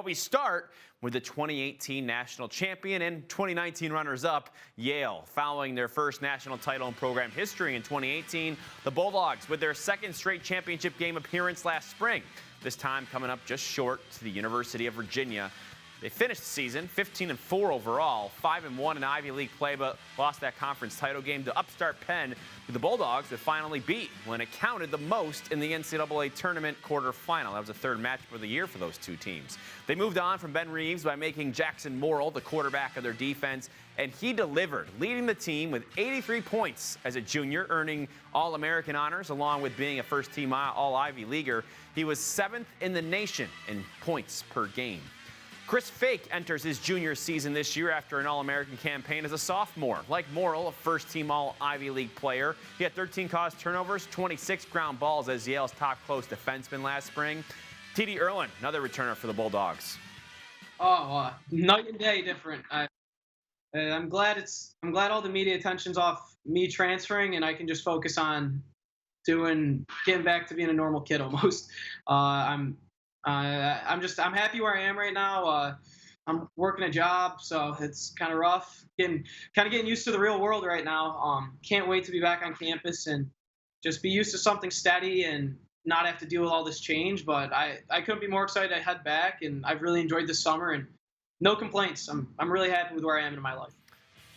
But we start with the 2018 national champion and 2019 runners-up, Yale. Following their first national title in program history in 2018, the Bulldogs with their second straight championship game appearance last spring. This time coming up just short to the University of Virginia. They finished the season 15-4 overall, 5-1 in Ivy League play, but lost that conference title game to upstart Penn, who the Bulldogs had finally beat when it counted the most in the NCAA tournament quarterfinal. That was the third matchup of the year for those two teams. They moved on from Ben Reeves by making Jackson Morrill the quarterback of their defense, and he delivered, leading the team with 83 points as a junior, earning All-American honors along with being a first-team All-Ivy Leaguer. He was 7th in the nation in points per game. Chris Fake enters his junior season this year after an All-American campaign as a sophomore. Like Morrill, a first-team All-Ivy League player, he had 13 caused turnovers, 26 ground balls as Yale's top close defenseman last spring. T.D. Erlin, another returner for the Bulldogs. Night and day different. I'm glad all the media attention's off me transferring, and I can just focus on getting back to being a normal kid almost. I'm happy where I am right now. I'm working a job, so it's kind of rough. Getting used to the real world right now. Can't wait to be back on campus and just be used to something steady and not have to deal with all this change. But I couldn't be more excited to head back, and I've really enjoyed this summer and no complaints. I'm really happy with where I am in my life.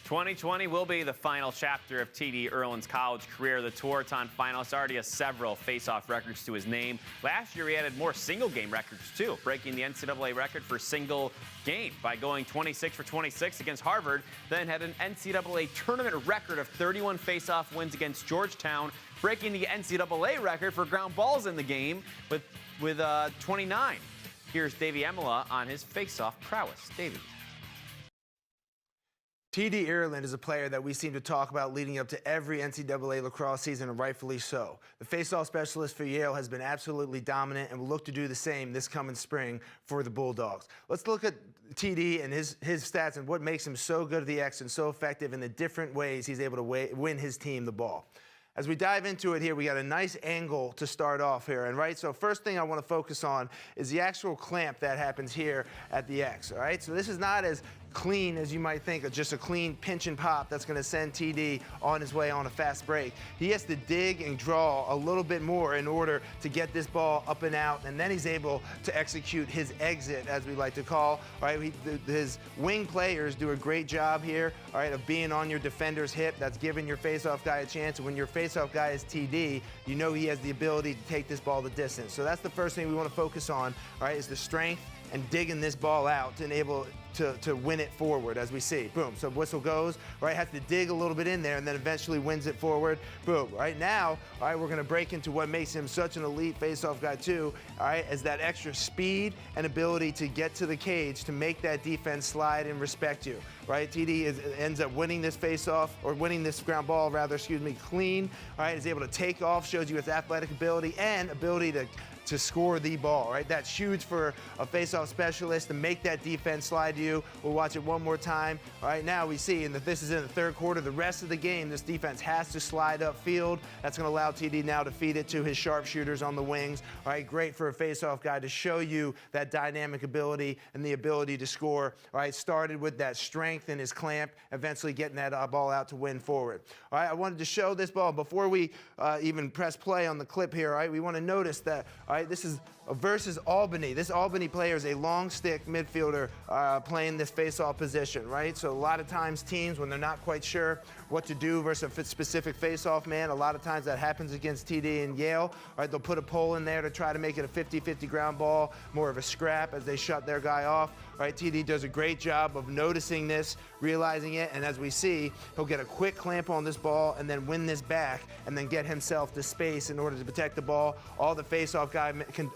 2020 will be the final chapter of T.D. Erlin's college career. The Tewaaraton finalist already has several face-off records to his name. Last year, he added more single-game records, too, breaking the NCAA record for single game by going 26 for 26 against Harvard, then had an NCAA tournament record of 31 face-off wins against Georgetown, breaking the NCAA record for ground balls in the game with 29. Here's Davey Emila on his face-off prowess. Davey. T.D. Erlin is a player that we seem to talk about leading up to every NCAA lacrosse season, and rightfully so. The face-off specialist for Yale has been absolutely dominant and will look to do the same this coming spring for the Bulldogs. Let's look at T.D. and his stats and what makes him so good at the X and so effective in the different ways he's able to win his team the ball. As we dive into it here, we got a nice angle to start off here, and right, so first thing I want to focus on is the actual clamp that happens here at the X, all right? So this is not as clean as you might think, of just a clean pinch and pop that's going to send TD on his way on a fast break. He has to dig and draw a little bit more in order to get this ball up and out, and then he's able to execute his exit, as we like to call. All right, his wing players do a great job here, all right, of being on your defender's hip. That's giving your face-off guy a chance. And when your face-off guy is TD, you know he has the ability to take this ball the distance. So that's the first thing we want to focus on, all right, is the strength and digging this ball out and able to win it forward, as we see. Boom, so whistle goes, right, has to dig a little bit in there and then eventually wins it forward. Boom, right now, all right, we're gonna break into what makes him such an elite face-off guy too, all right, is that extra speed and ability to get to the cage to make that defense slide and respect you, right? TD ends up winning this face-off, or winning this ground ball rather, excuse me, clean, all right, is able to take off, shows you his athletic ability and ability to score the ball, right? That's huge for a face-off specialist to make that defense slide to you. We'll watch it one more time. All right, now we see, and this is in the third quarter, the rest of the game, this defense has to slide upfield. That's gonna allow TD now to feed it to his sharpshooters on the wings. All right, great for a face-off guy to show you that dynamic ability and the ability to score. All right, started with that strength in his clamp, eventually getting that ball out to win forward. All right, I wanted to show this ball before we even press play on the clip here. All right, we wanna notice that, all right, this is versus Albany. This Albany player is a long stick midfielder playing this face-off position, right? So a lot of times teams, when they're not quite sure what to do versus a specific face-off man, a lot of times that happens against TD and Yale, right? They'll put a pole in there to try to make it a 50-50 ground ball, more of a scrap as they shut their guy off, right? TD does a great job of noticing this, realizing it, and as we see, he'll get a quick clamp on this ball and then win this back and then get himself to space in order to protect the ball. All the face-off guy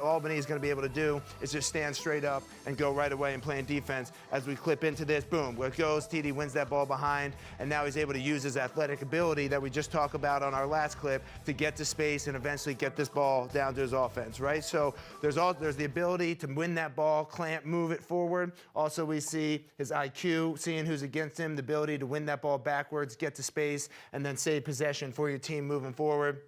Albany is going to be able to do is just stand straight up and go right away and play in defense. As we clip into this, boom, where it goes, TD wins that ball behind, and now he's able to use his athletic ability that we just talked about on our last clip to get to space and eventually get this ball down to his offense, right? So there's the ability to win that ball, clamp, move it forward. Also, we see his IQ, seeing who's against him, the ability to win that ball backwards, get to space, and then save possession for your team moving forward.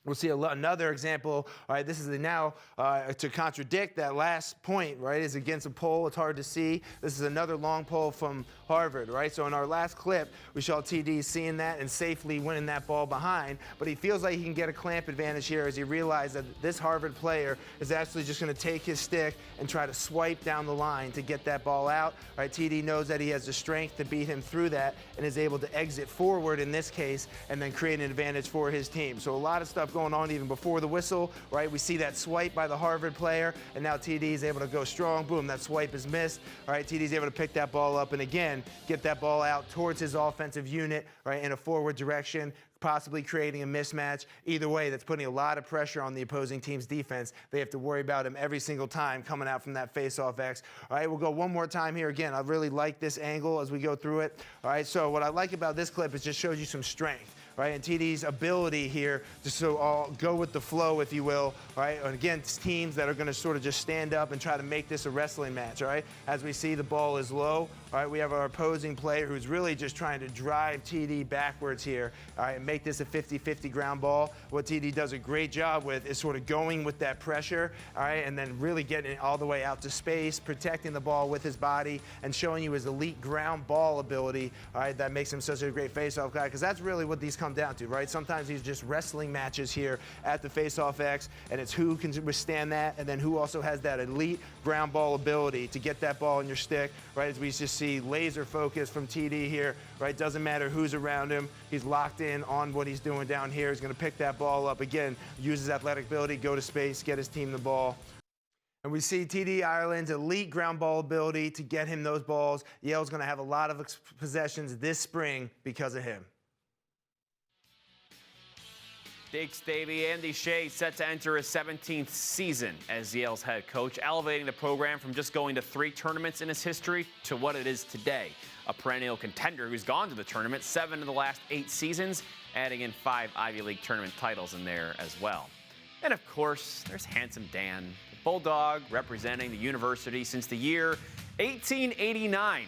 We'll see another example. All right, this is now to contradict that last point, right, is against a pole. It's hard to see. This is another long pole from Harvard, right? So in our last clip, we saw TD seeing that and safely winning that ball behind, but he feels like he can get a clamp advantage here as he realized that this Harvard player is actually just going to take his stick and try to swipe down the line to get that ball out. All right, TD knows that he has the strength to beat him through that and is able to exit forward in this case and then create an advantage for his team. So a lot of stuff going on even before the whistle, right? We see that swipe by the Harvard player, and now TD is able to go strong. Boom, that swipe is missed. All right, TD is able to pick that ball up and again get that ball out towards his offensive unit, right, in a forward direction, possibly creating a mismatch. Either way, that's putting a lot of pressure on the opposing team's defense. They have to worry about him every single time coming out from that face-off X. All right, we'll go one more time here. Again, I really like this angle as we go through it. All right, so what I like about this clip is just shows you some strength. Right, and TD's ability here just to go with the flow, if you will, right, against teams that are going to sort of just stand up and try to make this a wrestling match, all right? As we see, the ball is low, all right? We have our opposing player who's really just trying to drive TD backwards here, all right, and make this a 50-50 ground ball. What TD does a great job with is sort of going with that pressure, all right, and then really getting it all the way out to space, protecting the ball with his body, and showing you his elite ground ball ability, all right, that makes him such a great face-off guy, because that's really what these come down to, right? Sometimes these just wrestling matches here at the face-off X, and it's who can withstand that, and then who also has that elite ground ball ability to get that ball in your stick, right? As we just see laser focus from TD here, right? Doesn't matter who's around him. He's locked in on what he's doing down here. He's going to pick that ball up again, use his athletic ability, go to space, get his team the ball. And we see TD Ireland's elite ground ball ability to get him those balls. Yale's going to have a lot of possessions this spring because of him. Big Davey, Andy Shea set to enter his 17th season as Yale's head coach, elevating the program from just going to 3 tournaments in its history to what it is today. A perennial contender who's gone to the tournament 7 of the last 8 seasons, adding in 5 Ivy League tournament titles in there as well. And of course, there's Handsome Dan, the Bulldog representing the university since the year 1889.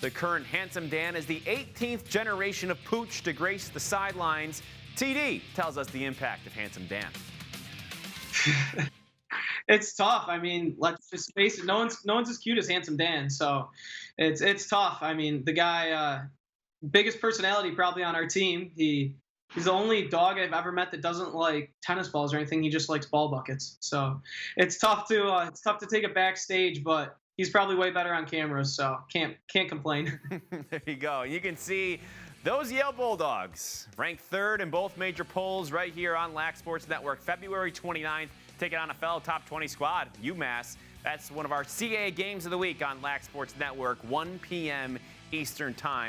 The current Handsome Dan is the 18th generation of Pooch to grace the sidelines. TD tells us the impact of Handsome Dan. It's tough. I mean, let's just face it. No one's as cute as Handsome Dan, so it's tough. I mean, the guy, biggest personality probably on our team. He's the only dog I've ever met that doesn't like tennis balls or anything. He just likes ball buckets. So it's tough to take it backstage, but he's probably way better on camera, so can't complain. There you go. You can see those Yale Bulldogs ranked 3rd in both major polls right here on Lac Sports Network. February 29th, taking on a fellow top 20 squad, UMass. That's one of our CAA games of the week on Lac Sports Network, 1 p.m. Eastern Time.